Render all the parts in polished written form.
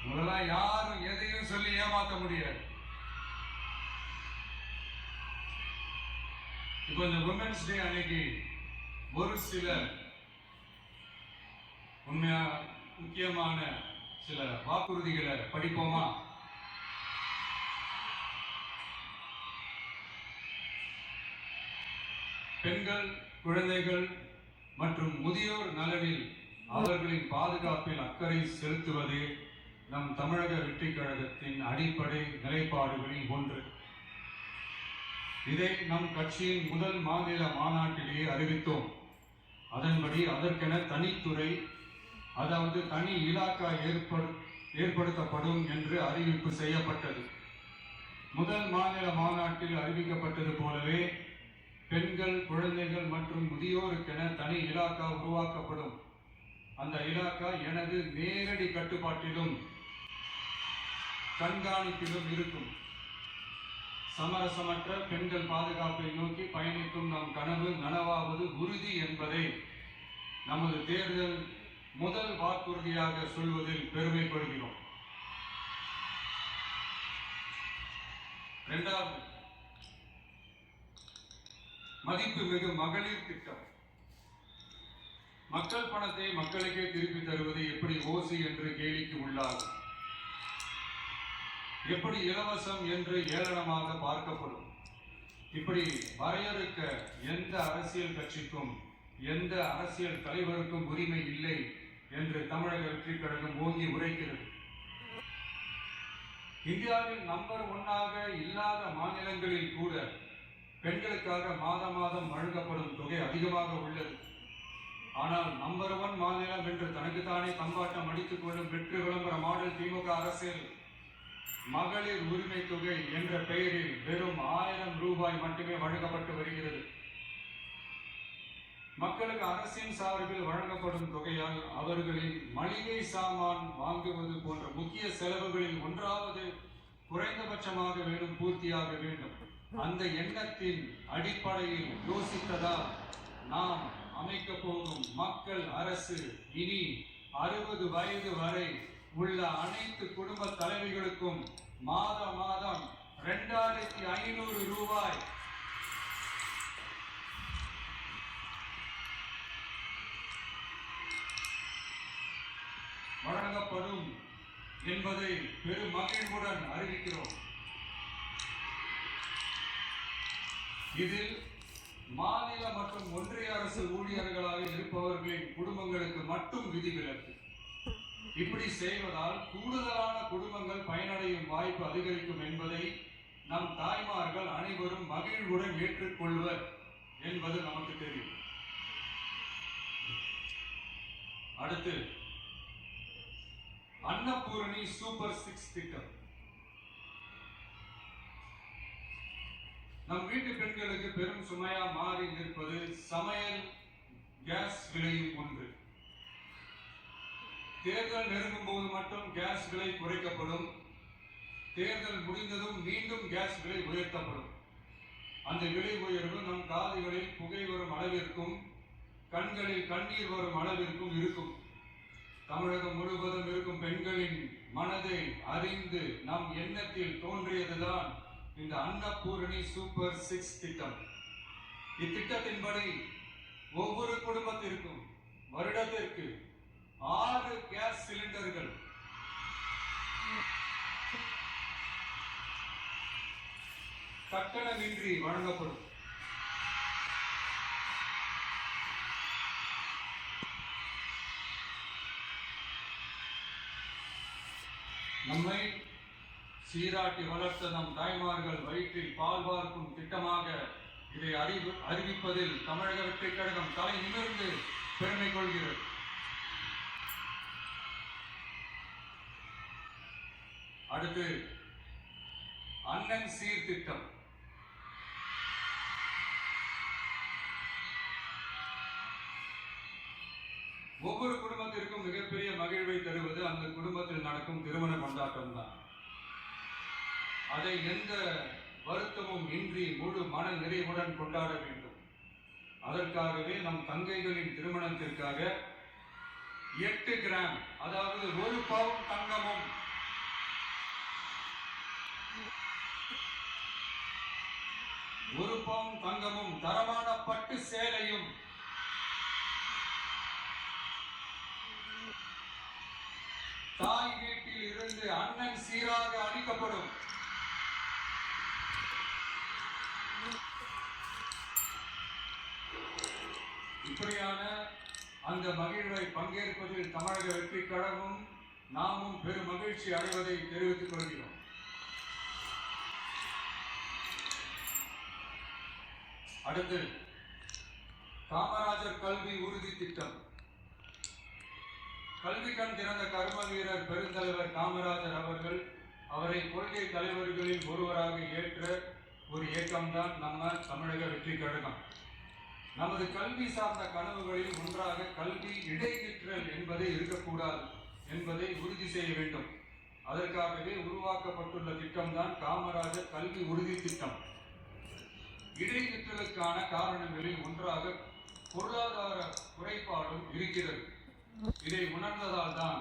உங்களெல்லாம் யாரும் எதையும் சொல்லி ஏமாற்ற முடியாது. இப்போ இந்த விமென்ஸ் டே அன்னைக்கு ஒரு சில உண்மையா முக்கியமான சில வாக்குறுதிகளை படிப்போமா? பெண்கள், குழந்தைகள் மற்றும் முதியோர் நலனில் அவர்களின் பாதுகாப்பில் அக்கறை செலுத்துவது நம் தமிழக வெற்றி கழகத்தின் அடிப்படை நிலைப்பாடுகளில் ஒன்று. இதை நம் கட்சியின் முதல் மாநில மாநாட்டிலேயே அறிவித்தோம். அதன்படி அதற்கென தனித்துறை, அதாவது தனி இலாக்கா ஏற்படுத்தப்படும் என்று அறிவிப்பு செய்யப்பட்டது. முதல் மாநில மாநாட்டில் அறிவிக்கப்பட்டது போலவே பெண்கள், குழந்தைகள் மற்றும் முதியோருக்கென தனி இலாக்கா உருவாக்கப்படும். அந்த இலாக்கா எனது நேரடி கட்டுப்பாட்டிலும் கண்காணிப்பிலும் இருக்கும். சமரசமற்ற பெண்கள் பாதுகாப்பை நோக்கி பயணிக்கும் நம் கனவு நனவாவது உறுதி என்பதை நமது தேர்தல் முதல் வாக்குறுதியாக சொல்வதில் பெருமை கொள்கிறோம். இரண்டாவது, மதிப்புமிகு மகளிர் திட்டம். மக்கள் பணத்தை மக்களுக்கே திருப்பி தருவது எப்படி ஓசி என்று கேலிக்கு உள்ளாகும், எப்படி இலவசம் என்று ஏளனமாக பார்க்கப்படும். இப்படி வரையறுக்க எந்த அரசியல் கட்சிக்கும் எந்த அரசியல் தலைவருக்கும் உரிமை இல்லை என்று தமிழக வெற்றி கழகம் ஓங்கி உரைக்கிறது. இந்தியாவில் நம்பர் 1 இல்லாத மாநிலங்களில் கூட பெண்களுக்காக மாதம் வழங்கப்படும் தொகை அதிகமாக உள்ளது. ஆனால் நம்பர் 1 மாநிலம் என்று தனக்குத்தானே தம்பாட்டம் அடித்துக் கொள்ளும் வெற்றி விளம்பர மாடல் திமுக அரசில் மகளிர் உரிமை தொகை என்ற பெயரில் வெறும் 1000 ரூபாய் மட்டுமே வழங்கப்பட்டு வருகிறது. மக்களுக்கு அரசின் சார்பில் வழங்கப்படும் தொகையால் அவர்களின் மளிகை சாமான் வாங்குவது போன்ற முக்கிய செலவுகளில் ஒன்றாவது குறைந்தபட்சமாக வேணும் பூர்த்தியாக வேண்டும். அந்த எண்ணத்தின் அடிப்படையில் யோசித்ததால் நாம் அமைக்க போகும் மக்கள் அரசு இனி 60 வயது வரை உள்ள அனைத்து குடும்ப தலைவிகளுக்கும் மாதம் 2500 ரூபாய் வழங்கப்படும் என்பதை பெரும் மகிழ்வுடன் அறிவிக்கிறோம். இதில் மாநில மற்றும் ஒன்றிய அரசு ஊழியர்களாக இருப்பவர்களின் குடும்பங்களுக்கு மட்டும் விதிவிலக்கு. இப்படி செய்வதால் கூடுதலான குடும்பங்கள் பயனடையும் வாய்ப்பு அதிகரிக்கும் என்பதை நம் தாய்மார்கள் அனைவரும் மகிழ்வுடன் ஏற்றுக்கொள்வர் என்பது நமக்கு தெரியும். அடுத்து, அன்னபூரணி சூப்பர் 6 திட்டம். நம் வீட்டு பெண்களுக்கு பெரும் சுமையா மாறி நிற்பது சமையல் கேஸ் விலையும் ஒன்று. தேர்தல் நெருங்கும் போது மட்டும் கேஸ் விலை குறைக்கப்படும். தேர்தல் முடிந்ததும் மீண்டும் கேஸ் விலை உயர்த்தப்படும். அந்த விலை உயர்வு நம் காதுகளில் புகை வரும் அளவிற்கும் கண்களில் கண்ணீர் வரும் அளவிற்கும் இருக்கும். தமிழகம் முழுவதும் இருக்கும் பெண்களின் மனதை அறிந்து நம் எண்ணத்தில் தோன்றியதுதான் இந்த அன்னபூரணி சூப்பர் 6 திட்டம். இத்திட்டத்தின்படி ஒவ்வொரு குடும்பத்திற்கும் வருடத்திற்கு 6 கேஸ் சிலிண்டர்கள் கட்டணமின்றி வழங்கப்படும். நம்மை சீராட்டி வளர்த்த நம் தாய்மார்கள் வயிற்றில் பால் பார்க்கும் திட்டமாக இதை அறிவிப்பதில் தமிழக வெற்றி கழகம் தலை நிமிர்ந்து பெருமை கொள்கிறது. அடுத்து, அண்ணன் சீர்திட்டம். ஒவ்வொரு குடும்பத்திற்கும் மிகப்பெரிய மகிழ்வை தருவது அந்த குடும்பத்தில் நடக்கும் திருமண கொண்டாட்டம் தான். அதை எந்த வருத்தமும் இன்றி முழு மன நிறைவுடன் கொண்டாட வேண்டும். அதற்காகவே நம் தங்கைகளின் திருமணத்திற்காக 8 கிராம், அதாவது 1 பவுன் தங்கமும் 1 பவுன் தங்கமும் தரமான பட்டு சேலையும் தாய் வீட்டில் இருந்து அண்ணன் சீராக அளிக்கப்படும். இப்படியான அந்த மகிழ்வை பங்கேற்பதில் தமிழக வெற்றிக் கழகமும் நாமும் பெரும் மகிழ்ச்சி அடைவதை தெரிவித்துக் கொள்கிறோம். அடுத்து காமராஜர் கல்வி உறுதி திட்டம். கல்வி கண் திறந்த கர்ம வீரர் பெருந்தலைவர் காமராஜர் அவர்கள் அவரை கொள்கை தலைவர்களில் ஒருவராக ஏற்ற ஒரு இயக்கம்தான் நம்ம தமிழக வெற்றி கழகம். நமது கல்வி சார்ந்த கனவுகளில் ஒன்றாக கல்வி இடைநிற்றல் என்பதே இருக்கக்கூடாது என்பதை உறுதி செய்ய வேண்டும். அதற்காகவே உருவாக்கப்பட்டுள்ள திட்டம்தான் காமராஜர் கல்வி உறுதி திட்டம். இடைநிற்றலுக்கான காரணங்களில் ஒன்றாக பொருளாதார குறைபாடும் இருக்கிறது. இதை உணர்ந்ததால் தான்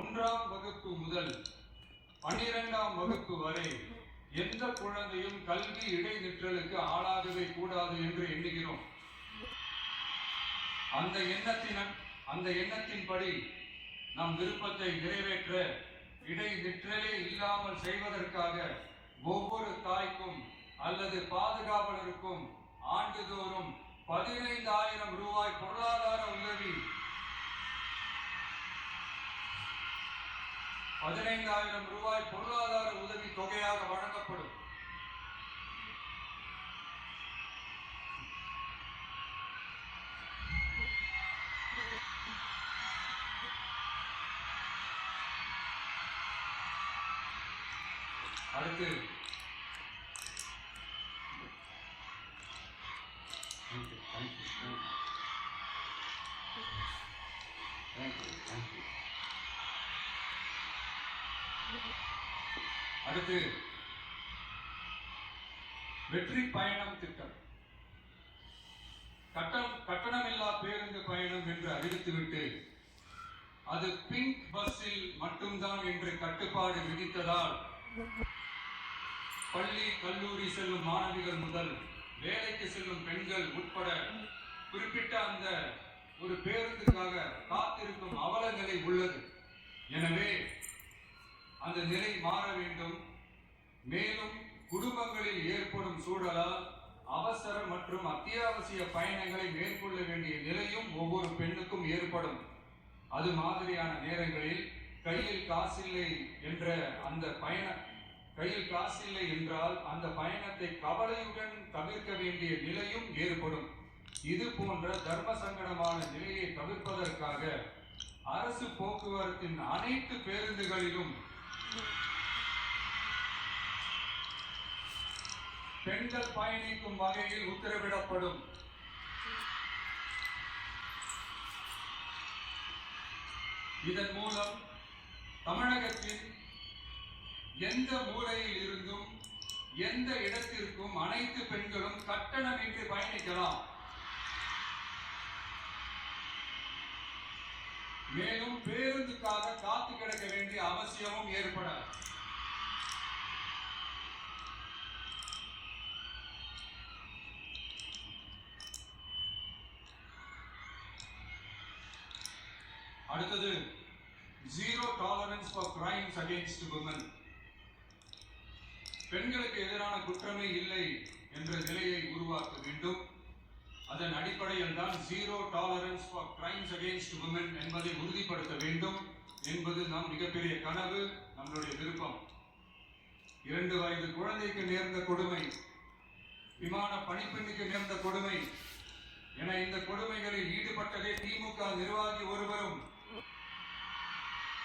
1ஆம் வகுப்பு முதல் 12ஆம் வகுப்பு வரை எந்த குழந்தையும் கல்வி இடைநிற்றலுக்கு ஆளாகவே கூடாது என்று எண்ணுகிறோம். அந்த எண்ணத்தின்படி நம் விருப்பத்தை நிறைவேற்ற இடைநிற்றலே இல்லாமல் செய்வதற்காக ஒவ்வொரு தாய்க்கும் அல்லது பாதுகாவலருக்கும் ஆண்டுதோறும் 15,000 ரூபாய் பொருளாதார உதவி 15,000 ரூபாய் பொருளாதார உதவி தொகையாக வழங்கப்படும். அடுத்து அடுத்து வெற்றி பயணம் திட்டம். கட்டணமில்லா பேருந்து பயணம் என்று அறிவித்துவிட்டு அது பிங்க் பஸ்ஸில் மட்டும்தான் என்று கட்டுப்பாடு விதித்ததால் பள்ளி கல்லூரி செல்லும் மாணவிகள் முதல் வேலைக்கு செல்லும் பெண்கள் உட்பட குறிப்பிட்ட அந்த ஒரு பேருந்துக்காக காத்திருக்கும் அவலநிலை உள்ளது. எனவே அந்த நிலை மாற வேண்டும். மேலும் குடும்பங்களில் ஏற்படும் சூழலால் அவசர மற்றும் அத்தியாவசிய பயணங்களை மேற்கொள்ள வேண்டிய நிலையும் ஒவ்வொரு பெண்ணுக்கும் ஏற்படும். அது மாதிரியான நேரங்களில் கையில் காசில்லை என்றால் அந்த பயணத்தை கவலையுடன் தவிர்க்க வேண்டிய நிலையும் ஏற்படும். இது போன்ற தர்ம சங்கடமான நிலையை தவிர்ப்பதற்காக அரசு போக்குவரத்தின் அனைத்து பேருந்துகளிலும் பெண்கள் பயணிக்கும் வகையில் உத்தரவிடப்படும். இதன் மூலம் தமிழகத்தின் எந்த மூலையில் இருந்தும் எந்த இடத்திற்கும் அனைத்து பெண்களும் கட்டணமின்றி பயணிக்கலாம். மேலும் பேருந்துக்காக காத்து கிடக்க வேண்டிய அவசியமும் ஏற்படாது. அடுத்தது zero tolerance for crimes against women. பெண்களுக்கு எதிரான குற்றமே இல்லை என்ற நிலையை உருவாக்க வேண்டும். அதன் அடிப்படையில் தான் zero tolerance for crimes against women என்பதை உறுதிப்படுத்த வேண்டும் என்பது நம் மிகப்பெரிய கனவு, நம்மளுடைய விருப்பம். 2 வயது குழந்தைக்கு நேர்ந்த கொடுமை, விமான பணிப்பெண்ணுக்கு நேர்ந்த கொடுமை என இந்த கொடுமைகளில் ஈடுபட்டதே திமுக நிர்வாகி ஒருவரும்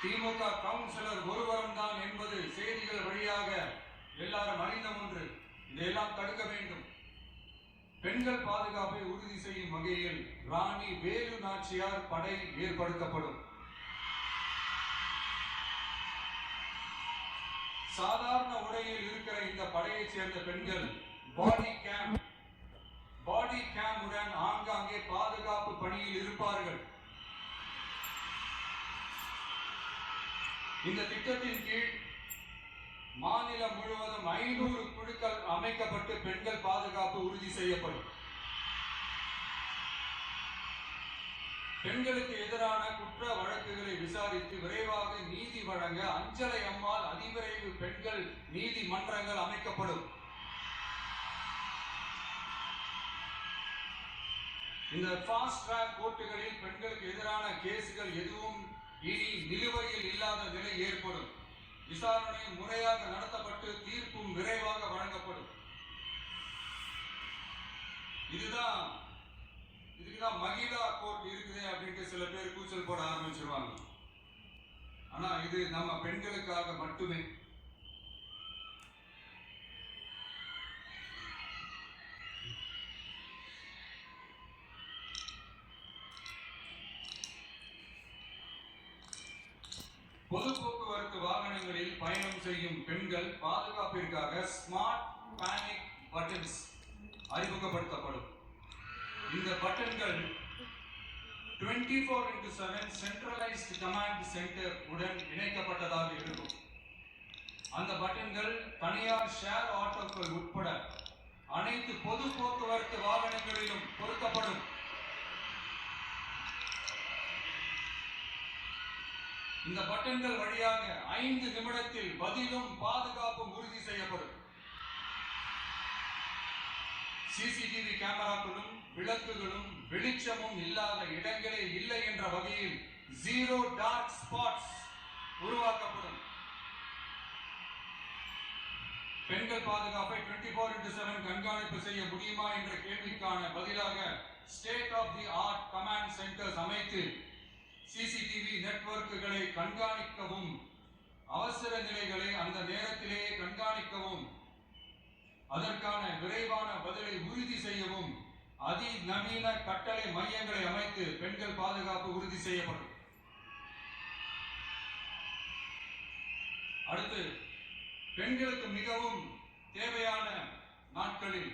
திமுக கவுன்சிலர் ஒருவரும் தான் என்பது செய்திகள் வழியாக எல்லாரும் அறிந்த ஒன்று. இதையெல்லாம் தடுக்க வேண்டும். பெண்கள் பாதுகாப்பை உறுதி செய்யும் வகையில் ராணி வேலு நாச்சியார் படை ஏற்படுத்தப்படும். சாதாரண உடையில் இருக்கிற இந்த படையைச் சேர்ந்த பெண்கள் பாடி கேம் உடன் ஆங்காங்கே பாதுகாப்பு பணியில் இருப்பார்கள். இந்த திட்டத்தின் கீழ் மாநிலம் முழுவதும் 500 குழுக்கள் அமைக்கப்பட்டு பெண்கள் பாதுகாப்பு உறுதி செய்யப்படும். பெண்களுக்கு எதிரான குற்ற வழக்குகளை விசாரித்து விரைவாக நீதி வழங்க அஞ்சலை அம்மாள் அதிவிரைவு பெண்கள் நீதிமன்றங்கள் அமைக்கப்படும். இந்த ஃபாஸ்ட் ட்ராக் கோர்ட்டுகளில் பெண்களுக்கு எதிரான கேசுகள் எதுவும் இனி நிலுவையில் இல்லாத நிலை ஏற்படும். விசாரணை முறையாக நடத்தப்பட்டு தீர்ப்பும் விரைவாக வழங்கப்படும். இதுக்குதான் மகிழா கோர்ட் இருக்குது அப்படின்ட்டு சில பேர் கூச்சல் போட ஆரம்பிச்சிருவாங்க. ஆனா இது நம்ம பெண்களுக்காக மட்டுமே. பொது போக்குவரத்து வாகனங்களில் பயணம் செய்யும் பெண்கள் பாதுகாப்பிற்காக ஸ்மார்ட் பேனிக் பட்டன்ஸ் அறிமுகப்படுத்தப்படும். இந்த பட்டன்கள் 24/7 சென்ட்ரலைஸ்ட் கமாண்ட் சென்டர் உடன் இணைக்கப்பட்டதாக இருக்கும். அந்த பட்டன்கள் தனியார் ஷேர் ஆட்டோக்கள் உட்பட அனைத்து பொது போக்குவரத்து வாகனங்களிலும் பொருத்தப்படும். இந்த பட்டன்கள் வழியாக 5 நிமிடத்தில் பதிலும் பாதுகாப்பும் உறுதி செய்யப்படும். சிசிடிவி கேமராக்களும் விளக்குகளும் வெளிச்சமும் இல்லாத இடங்களே இல்லை என்ற வகையில் 0 டார்க் ஸ்பாட்ஸ் உருவாக்கப்படும். பெண்கள் பாதுகாப்பை 24/7 கண்காணிப்பு செய்ய முடியுமா என்ற கேள்விக்கான பதிலாக state of the art command centres அமைத்து சிசிடிவி நெட்வொர்க்குகளை கண்காணிக்கவும் அவசர நிலைகளை அந்த நேரத்திலேயே கண்காணிக்கவும் அதற்கான விரைவான பதிலை உறுதி செய்யவும் அதிநவீன கட்டளை மையங்களை அமைத்து பெண்கள் பாதுகாப்பு உறுதி செய்யப்படும். அடுத்து, பெண்களுக்கு மிகவும் தேவையான நாட்களில்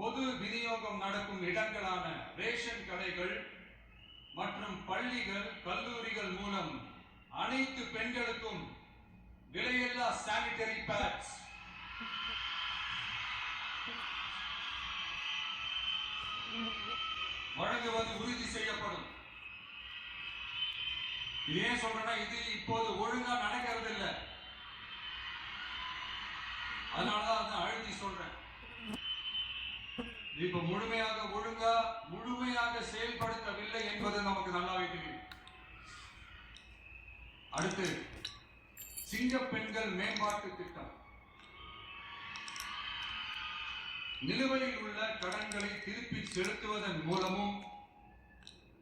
பொது விநியோகம் நடக்கும் இடங்களான ரேஷன் கடைகள் மற்றும் பள்ளிகள் கல்லூரிகள் மூலம் அனைத்து பெண்களுக்கும் விலையில்லா சானிட்டரி பேட்ஸ் வழங்குவது உறுதி செய்யப்படும். இது ஏன் சொல்றேன்னா, இது இப்போது ஒழுங்கா நடக்கிறது இல்லை. அதனாலதான் அதை அழுத்தி சொல்றேன். இப்ப முழுமையாக செயல்படுத்தவில்லை என்பது நமக்கு நல்லாவே தெரியும். அடுத்து, சிங்க பெண்கள் மேம்பாட்டு திட்டம். நிலுவையில் உள்ள கடன்களை திருப்பி செலுத்துவதன் மூலமும்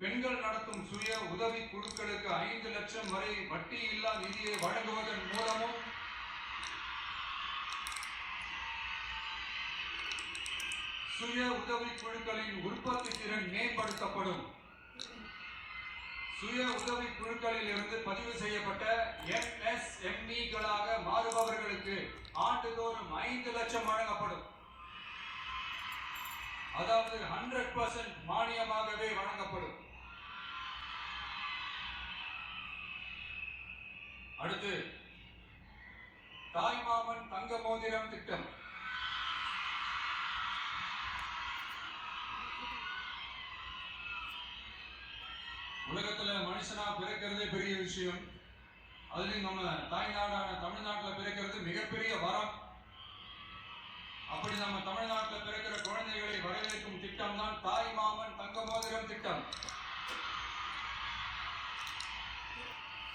பெண்கள் நடத்தும் சுய உதவி குழுக்களுக்கு 5 லட்சம் வரை வட்டியில்லா நிதியை வழங்குவதன் மூலமும் சுய உதவி குழுக்களின் உற்பத்தி திறன் மேம்படுத்தப்படும். சுய உதவி குழுக்களில் இருந்து பதிவு செய்யப்பட்ட MSME-களாக மாறுபவர்களுக்கு ஆண்டுதோறும் 5 லட்சம் வழங்கப்படும். அதாவது 100% மானியமாகவே வழங்கப்படும். அடுத்து, தாய்மாமன் தங்க மோதிரம் திட்டம். உலகத்துல மனுஷனா பிறக்கிறதே பெரிய விஷயம். அதுலயும் நம்ம தாய்நாடான தமிழ்நாட்டில் பிறக்கிறது மிகப்பெரிய வரம். அப்படி நம்ம தமிழ்நாட்டில் பிறக்கிற குழந்தைகளை வரவேற்கும் திட்டம் தான் தாய்மாமன் தங்க மோதிரம் திட்டம்.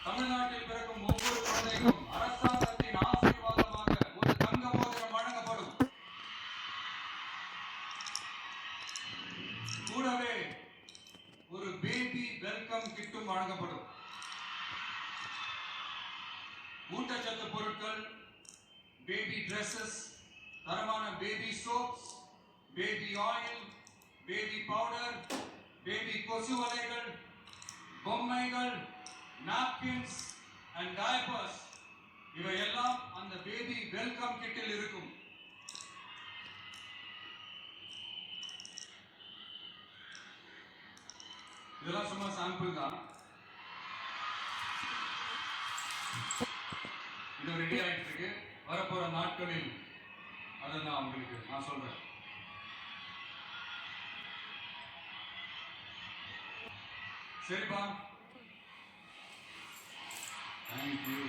தமிழ்நாட்டில் பிறக்கும் ஒவ்வொரு குழந்தைக்கும் அரசாங்கத்தின் ஆசீர்வாதமாக ஒரு தங்க மோதிரம் வழங்கப்படும். கூடவே ஒரு பேபி வெல்கம் கிட்டும் வழங்கப்படும். ஊட்டச்சத்து பொருட்கள், பேபி டிரெஸ்ஸஸ், தரமான baby soaps, baby oil, baby powder, baby கொசு வலைகள், பொம்மைகள், நாப்கின்ஸ் அண்ட் டயப்பர்ஸ் இவையெல்லாம் அந்த பேபி வெல்கம் கிட்டில் இருக்கும். இதெல்லாம் சும்மா சாம்பிள் தான். இது ரெடி ஆயிட்டு இருக்கு. வரப்போற நாட்களில் அதை நான் சொல்றேன். சரிப்பா, தேங்க்யூ.